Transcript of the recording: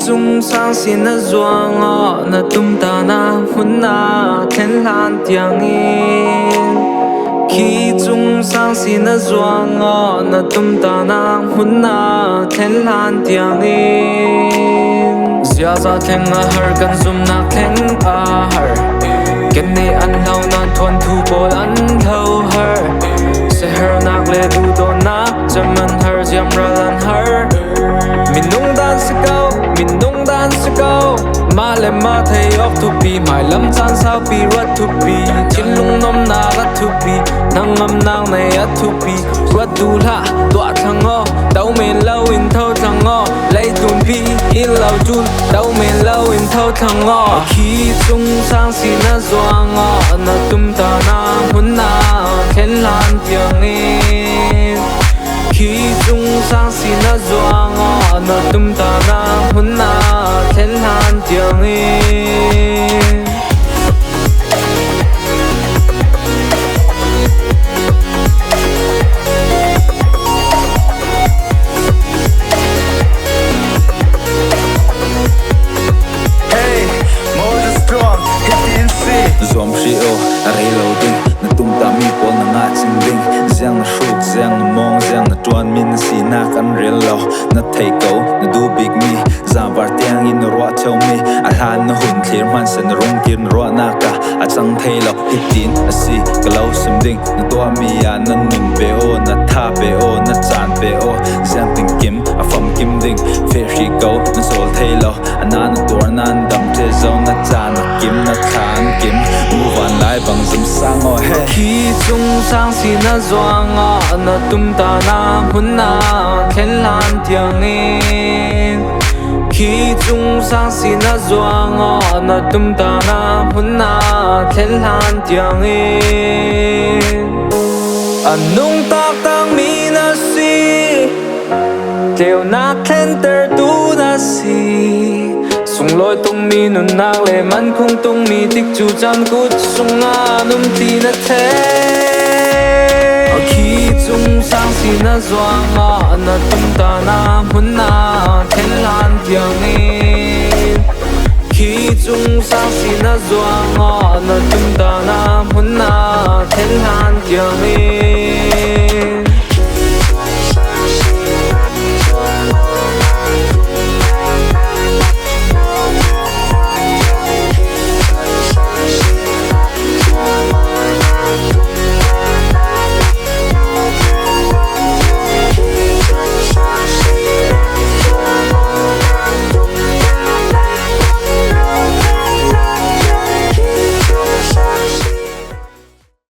chung sang xin na zuang o na tum ta na hun na then lan tiang in khi chung sang xin na zuang o na tum ta na hun na then lan tiang in zia za theng a har kan zum na theng a har ken ne an lau na thon thu bol an lau har se her nak le du do na jaman har jam ran har min nung dan se go ma le ma thei of to be my lam chan sao pi rat to be chin lung nom na rat to be nang ngam nang nei at to be rat du la twa thang o dau men lâu in thâu thang o lấy tum pi in lâu chun dau men lâu in thâu thang o khi chung sang si na zoang o na tum ta na hun na khen lan tiang in khi chung sang si na zoang o na tum ta na hun na khen lan tiang in Zom shi o arei lo ding na tum ta mi pol na nga ching ding ziang na shoot ziang na mong ziang na tuan min na si na kan real lo na thei ko na du big me zam var tiang in ro tell me a han na hun clear man sen rong kin ro na ka a chang thei lo hitin a si ka lo sim ding na to mi ya na nun be o na tha be o na chan be o ziang ting kim a fam kim ding fe shi ko na sol thei lo ana na tor nan dam te zo na chan na kim na khan kim move on lai bằng zum sang o he khi chung sang si na zoang o na tum ta na hun na khen lan tiang in khi chung sang si na zoang o na tum ta na hun na khen lan tiang in anung tak tang mi na si teo na khen ter tu na si sung loi tung mi nun nak le man khung tung mi tik chu chan kut sung a num ti na the khi chung sang si na zoang a na tum ta na hun na then lan tiang in khi chung sang si na zoang a na tum ta na hun na then lan tiang in